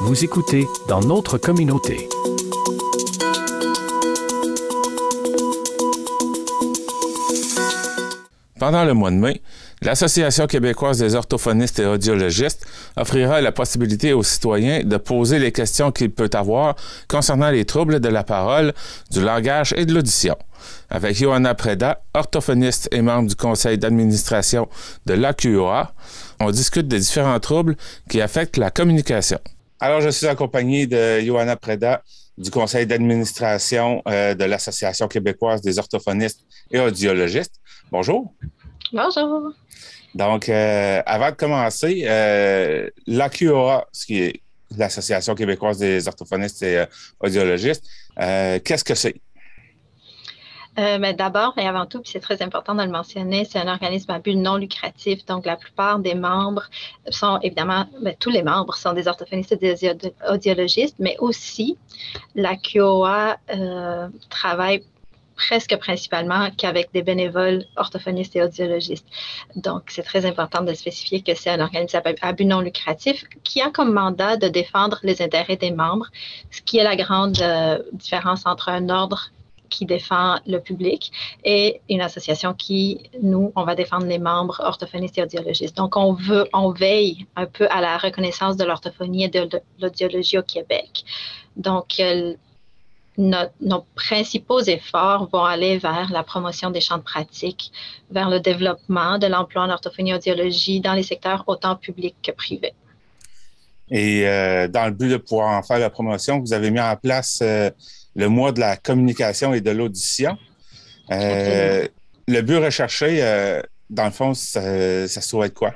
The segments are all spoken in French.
Vous écoutez dans notre communauté. Pendant le mois de mai, l'Association québécoise des orthophonistes et audiologistes offrira la possibilité aux citoyens de poser les questions qu'ils peuvent avoir concernant les troubles de la parole, du langage et de l'audition. Avec Johanna Preda, orthophoniste et membre du conseil d'administration de l'AQOA, on discute des différents troubles qui affectent la communication. Alors, je suis accompagné de Johanna Preda du conseil d'administration de l'Association québécoise des orthophonistes et audiologistes. Bonjour. Bonjour. Donc, avant de commencer, l'AQOA, ce qui est l'Association québécoise des orthophonistes et audiologistes, qu'est-ce que c'est? D'abord et avant tout, puis c'est très important de le mentionner, c'est un organisme à but non lucratif. Donc, la plupart des membres sont évidemment, tous les membres sont des orthophonistes et des audiologistes, mais aussi l'AQOA travaille presque principalement qu'avec des bénévoles orthophonistes et audiologistes. Donc, c'est très important de spécifier que c'est un organisme à but non lucratif qui a comme mandat de défendre les intérêts des membres, ce qui est la grande différence entre un ordre qui défend le public et une association qui, nous, on va défendre les membres orthophonistes et audiologistes. Donc, on veille un peu à la reconnaissance de l'orthophonie et de l'audiologie au Québec. Donc, nos principaux efforts vont aller vers la promotion des champs de pratique, vers le développement de l'emploi en orthophonie et audiologie dans les secteurs autant publics que privés. Et dans le but de pouvoir en faire la promotion, vous avez mis en place le mois de la communication et de l'audition. Le but recherché, dans le fond, ça se trouve être quoi?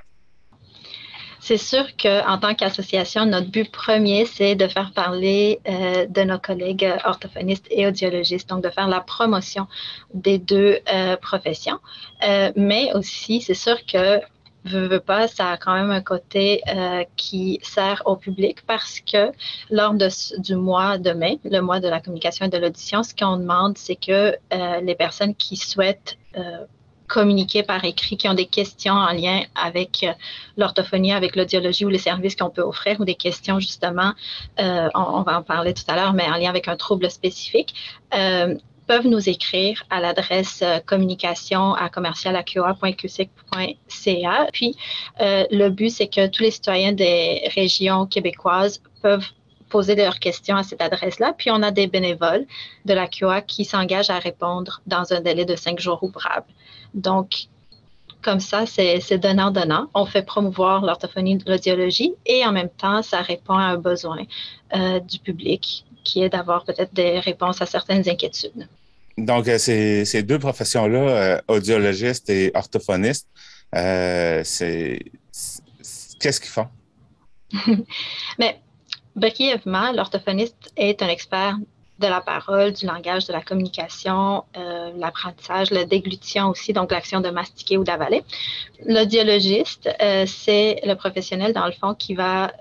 C'est sûr qu'en tant qu'association, notre but premier, c'est de faire parler de nos collègues orthophonistes et audiologistes, donc de faire la promotion des deux professions. Mais aussi, c'est sûr que veux pas, ça a quand même un côté qui sert au public parce que lors du mois de mai, le mois de la communication et de l'audition, ce qu'on demande, c'est que les personnes qui souhaitent communiquer par écrit, qui ont des questions en lien avec l'orthophonie, avec l'audiologie ou les services qu'on peut offrir ou des questions justement, on va en parler tout à l'heure, mais en lien avec un trouble spécifique, peuvent nous écrire à l'adresse communication@commercialaqa.qsic.ca. Puis, le but, c'est que tous les citoyens des régions québécoises peuvent poser leurs questions à cette adresse-là. Puis, on a des bénévoles de l'AQOA qui s'engagent à répondre dans un délai de 5 jours ouvrables. Donc, comme ça, c'est donnant-donnant. On fait promouvoir l'orthophonie de l'audiologie et en même temps, ça répond à un besoin du public qui est d'avoir peut-être des réponses à certaines inquiétudes. Donc, ces deux professions-là, audiologistes et orthophonistes, qu'est-ce qu'ils font? Mais brièvement, l'orthophoniste est un expert de la parole, du langage, de la communication, l'apprentissage, la déglutition aussi, donc l'action de mastiquer ou d'avaler. L'audiologiste, c'est le professionnel, dans le fond, qui va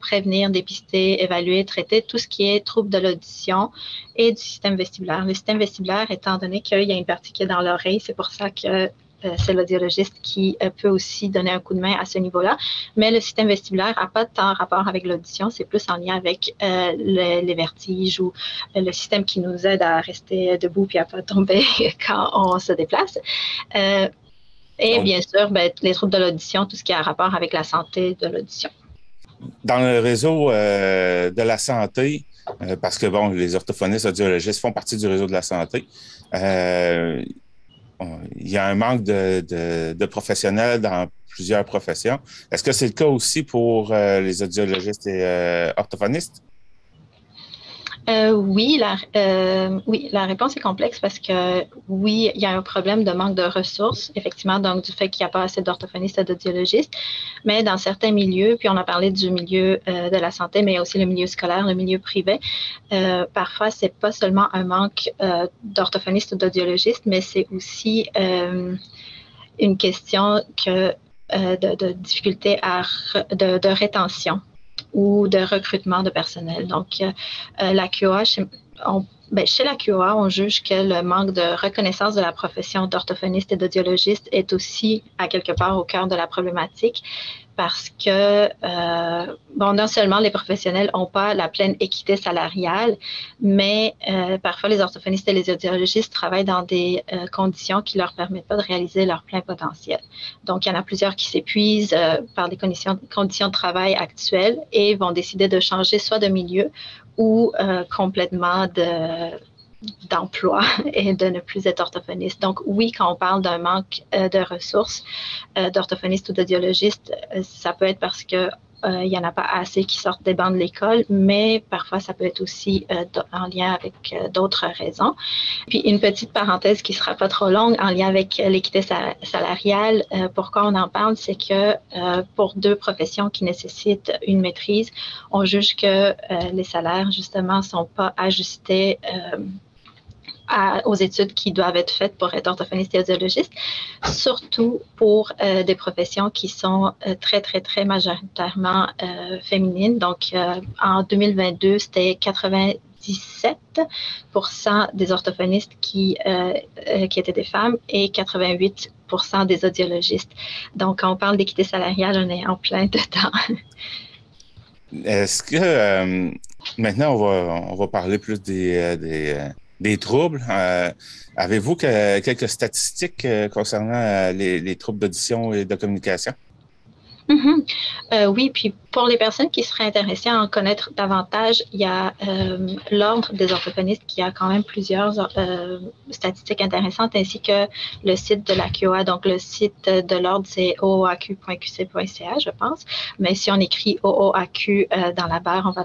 prévenir, dépister, évaluer, traiter tout ce qui est trouble de l'audition et du système vestibulaire. Le système vestibulaire, étant donné qu'il y a une partie qui est dans l'oreille, c'est pour ça que c'est l'audiologiste qui peut aussi donner un coup de main à ce niveau-là. Mais le système vestibulaire n'a pas tant rapport avec l'audition, c'est plus en lien avec les vertiges ou le système qui nous aide à rester debout et à ne pas tomber quand on se déplace. Et bien sûr, les troubles de l'audition, tout ce qui a rapport avec la santé de l'audition. Dans le réseau de la santé, parce que bon, les orthophonistes audiologistes font partie du réseau de la santé, il y a un manque de professionnels dans plusieurs professions. Est-ce que c'est le cas aussi pour les audiologistes et orthophonistes? Oui, la réponse est complexe parce que oui, il y a un problème de manque de ressources, effectivement, donc du fait qu'il n'y a pas assez d'orthophonistes et d'audiologistes, mais dans certains milieux, puis on a parlé du milieu de la santé, mais aussi le milieu scolaire, le milieu privé, parfois c'est pas seulement un manque d'orthophonistes ou d'audiologistes, mais c'est aussi une question de difficulté de rétention ou de recrutement de personnel. Donc, l'AQOA, Chez la QA, on juge que le manque de reconnaissance de la profession d'orthophoniste et d'audiologiste est aussi, à quelque part, au cœur de la problématique parce que, non seulement les professionnels n'ont pas la pleine équité salariale, mais parfois les orthophonistes et les audiologistes travaillent dans des conditions qui ne leur permettent pas de réaliser leur plein potentiel. Donc, il y en a plusieurs qui s'épuisent par des conditions de travail actuelles et vont décider de changer soit de milieu ou complètement d'emploi et de ne plus être orthophoniste. Donc oui, quand on parle d'un manque de ressources d'orthophonistes ou d'audiologistes, ça peut être parce que il n'y en a pas assez qui sortent des bancs de l'école, mais parfois ça peut être aussi en lien avec d'autres raisons. Puis une petite parenthèse qui ne sera pas trop longue en lien avec l'équité salariale. Pourquoi on en parle, c'est que pour deux professions qui nécessitent une maîtrise, on juge que les salaires justement ne sont pas ajustés aux études qui doivent être faites pour être orthophoniste et audiologiste, surtout pour des professions qui sont très, très, très majoritairement féminines. Donc, en 2022, c'était 97% des orthophonistes qui étaient des femmes et 88% des audiologistes. Donc, quand on parle d'équité salariale, on est en plein dedans. Est-ce que maintenant, on va parler plus des troubles. Avez-vous quelques statistiques concernant les troubles d'audition et de communication? Oui, puis pour les personnes qui seraient intéressées à en connaître davantage, il y a l'Ordre des orthophonistes qui a quand même plusieurs statistiques intéressantes, ainsi que le site de la QA. Donc, le site de l'Ordre, c'est ooaq.qc.ca, je pense. Mais si on écrit OOAQ dans la barre, on va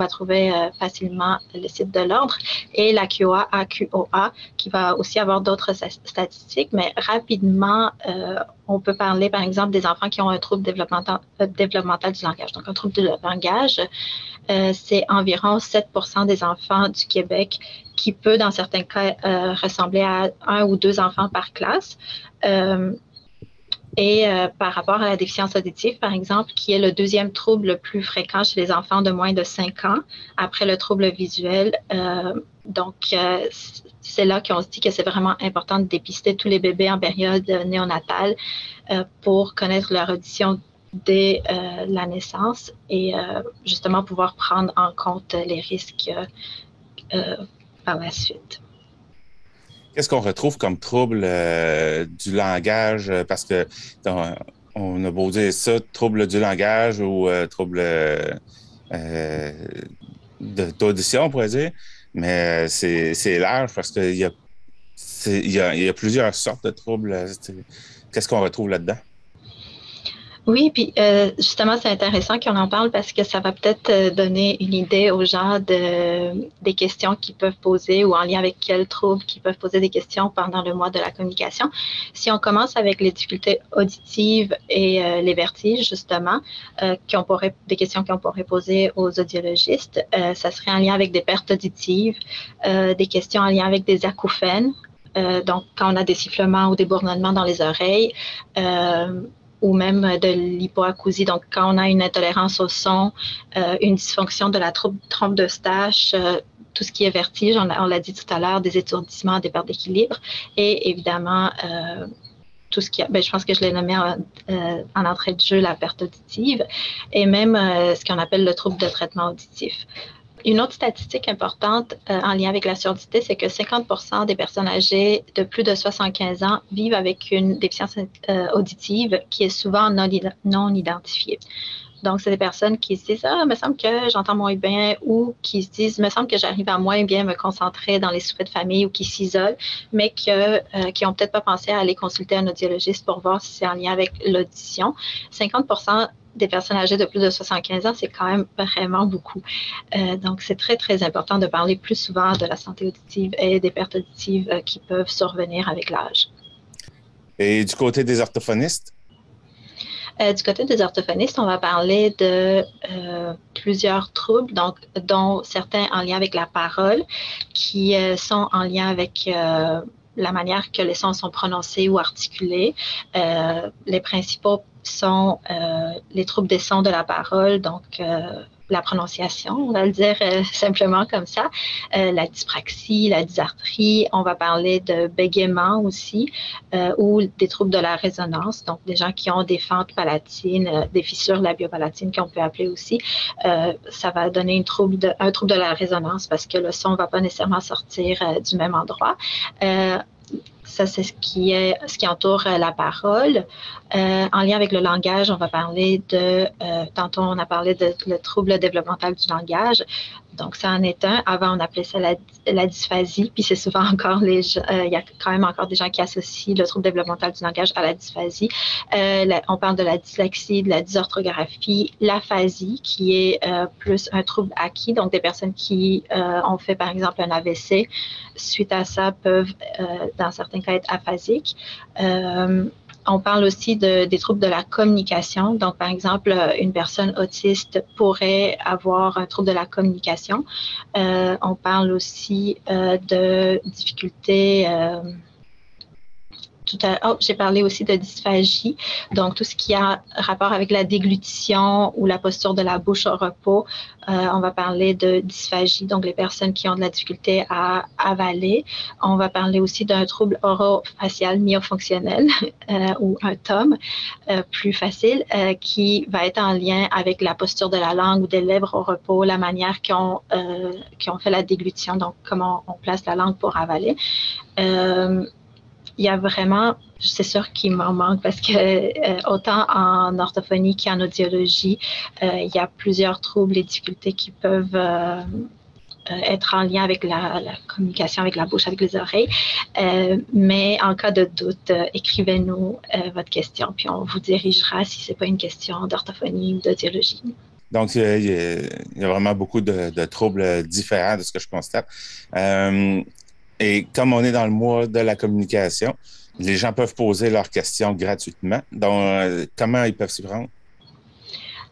trouver facilement le site de l'Ordre. Et la QA, AQOA, qui va aussi avoir d'autres statistiques. Mais rapidement, on peut parler, par exemple, des enfants qui ont un trouble développemental du langage. Donc, un trouble de langage, c'est environ 7% des enfants du Québec qui peut, dans certains cas, ressembler à 1 ou 2 enfants par classe. Par rapport à la déficience auditive, par exemple, qui est le deuxième trouble le plus fréquent chez les enfants de moins de 5 ans, après le trouble visuel. C'est là qu'on se dit que c'est vraiment important de dépister tous les bébés en période néonatale pour connaître leur audition dès la naissance et justement pouvoir prendre en compte les risques par la suite. Qu'est-ce qu'on retrouve comme trouble du langage? Parce que on a beau dire ça, trouble du langage ou trouble d'audition, on pourrait dire, mais c'est large parce qu'il y a plusieurs sortes de troubles. Qu'est-ce qu'on retrouve là-dedans? Oui, puis justement, c'est intéressant qu'on en parle parce que ça va peut-être donner une idée aux gens des questions qu'ils peuvent poser ou en lien avec quels troubles qu'ils peuvent poser des questions pendant le mois de la communication. Si on commence avec les difficultés auditives et les vertiges, justement, des questions qu'on pourrait poser aux audiologistes, ça serait en lien avec des pertes auditives, des questions en lien avec des acouphènes, donc quand on a des sifflements ou des bourdonnements dans les oreilles, ou même de l'hypoacousie. Donc, quand on a une intolérance au son, une dysfonction de la trompe d'Eustache, tout ce qui est vertige, on l'a dit tout à l'heure, des étourdissements, des pertes d'équilibre, et évidemment, tout ce qui a, je pense que je l'ai nommé en entrée de jeu, la perte auditive, et même ce qu'on appelle le trouble de traitement auditif. Une autre statistique importante en lien avec la surdité, c'est que 50% des personnes âgées de plus de 75 ans vivent avec une déficience auditive qui est souvent non identifiée. Donc, c'est des personnes qui se disent « Ah, il me semble que j'entends moins bien » ou qui se disent « Il me semble que j'arrive à moins bien me concentrer dans les soupers de famille » ou qui s'isolent, mais qui n'ont peut-être pas pensé à aller consulter un audiologiste pour voir si c'est en lien avec l'audition. 50% des personnes âgées de plus de 75 ans, c'est quand même vraiment beaucoup. Donc, c'est très, très important de parler plus souvent de la santé auditive et des pertes auditives qui peuvent survenir avec l'âge. Et du côté des orthophonistes? Du côté des orthophonistes, on va parler de plusieurs troubles, donc, dont certains en lien avec la parole, qui sont en lien avec la manière que les sons sont prononcés ou articulés. Les principaux sont les troubles des sons de la parole, donc la prononciation, on va le dire simplement comme ça, la dyspraxie, la dysarthrie. On va parler de bégaiement aussi ou des troubles de la résonance, donc des gens qui ont des fentes palatines, des fissures labiopalatines qu'on peut appeler aussi. Ça va donner un trouble de la résonance parce que le son ne va pas nécessairement sortir du même endroit. Ça, c'est ce qui entoure la parole. En lien avec le langage, on va parler tantôt on a parlé de le trouble développemental du langage. Donc, ça en est un. Avant, on appelait ça la dysphasie, puis c'est souvent encore il y a quand même encore des gens qui associent le trouble développemental du langage à la dysphasie. On parle de la dyslexie, de la dysorthographie, l'aphasie, qui est plus un trouble acquis, donc des personnes qui ont fait, par exemple, un AVC, suite à ça, peuvent, dans certains cas, être aphasiques. On parle aussi des troubles de la communication. Donc, par exemple, une personne autiste pourrait avoir un trouble de la communication. On parle aussi de difficultés... j'ai parlé aussi de dysphagie, donc tout ce qui a rapport avec la déglutition ou la posture de la bouche au repos. On va parler de dysphagie, donc les personnes qui ont de la difficulté à avaler. On va parler aussi d'un trouble orofacial myofonctionnel ou un TOM plus facile qui va être en lien avec la posture de la langue ou des lèvres au repos, la manière qu'on fait la déglutition, donc comment on place la langue pour avaler. Il y a vraiment, c'est sûr qu'il m'en manque parce que autant en orthophonie qu'en audiologie, il y a plusieurs troubles et difficultés qui peuvent être en lien avec la communication avec la bouche, avec les oreilles. Mais en cas de doute, écrivez-nous votre question, puis on vous dirigera si ce n'est pas une question d'orthophonie ou d'audiologie. Donc, il y a vraiment beaucoup de troubles différents de ce que je constate. Et comme on est dans le mois de la communication, les gens peuvent poser leurs questions gratuitement. Donc, comment ils peuvent s'y prendre?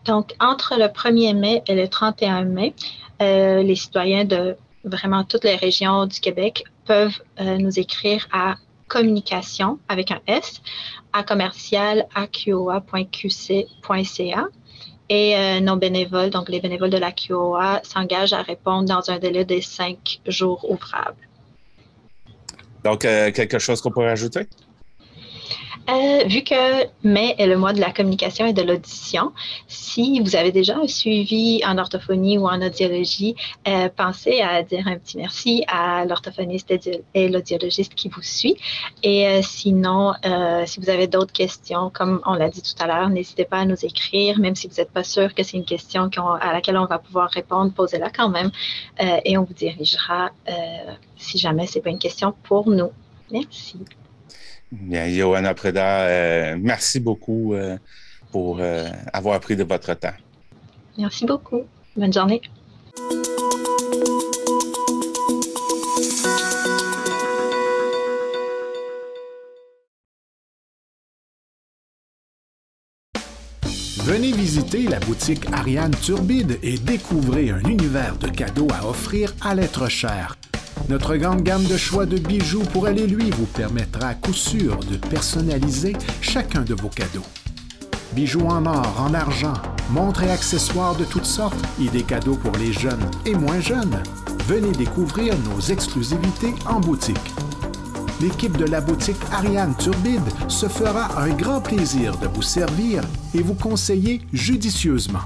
Donc, entre le 1er mai et le 31 mai, les citoyens de vraiment toutes les régions du Québec peuvent nous écrire à communication avec un S à commercial@qoa.qc.ca. Et nos bénévoles, donc les bénévoles de la QOA, s'engagent à répondre dans un délai de 5 jours ouvrables. Donc, quelque chose qu'on pourrait ajouter? Vu que mai est le mois de la communication et de l'audition, si vous avez déjà un suivi en orthophonie ou en audiologie, pensez à dire un petit merci à l'orthophoniste et l'audiologiste qui vous suit. Et sinon, si vous avez d'autres questions, comme on l'a dit tout à l'heure, n'hésitez pas à nous écrire, même si vous n'êtes pas sûr que c'est une question à laquelle on va pouvoir répondre, posez-la quand même et on vous dirigera si jamais ce n'est pas une question pour nous. Merci. Bien, Johanna Preda, merci beaucoup pour avoir pris de votre temps. Merci beaucoup. Bonne journée. Venez visiter la boutique Ariane Turbide et découvrez un univers de cadeaux à offrir à l'être cher. Notre grande gamme de choix de bijoux pour aller lui vous permettra à coup sûr de personnaliser chacun de vos cadeaux. Bijoux en or, en argent, montres et accessoires de toutes sortes et des cadeaux pour les jeunes et moins jeunes. Venez découvrir nos exclusivités en boutique. L'équipe de la boutique Ariane Turbide se fera un grand plaisir de vous servir et vous conseiller judicieusement.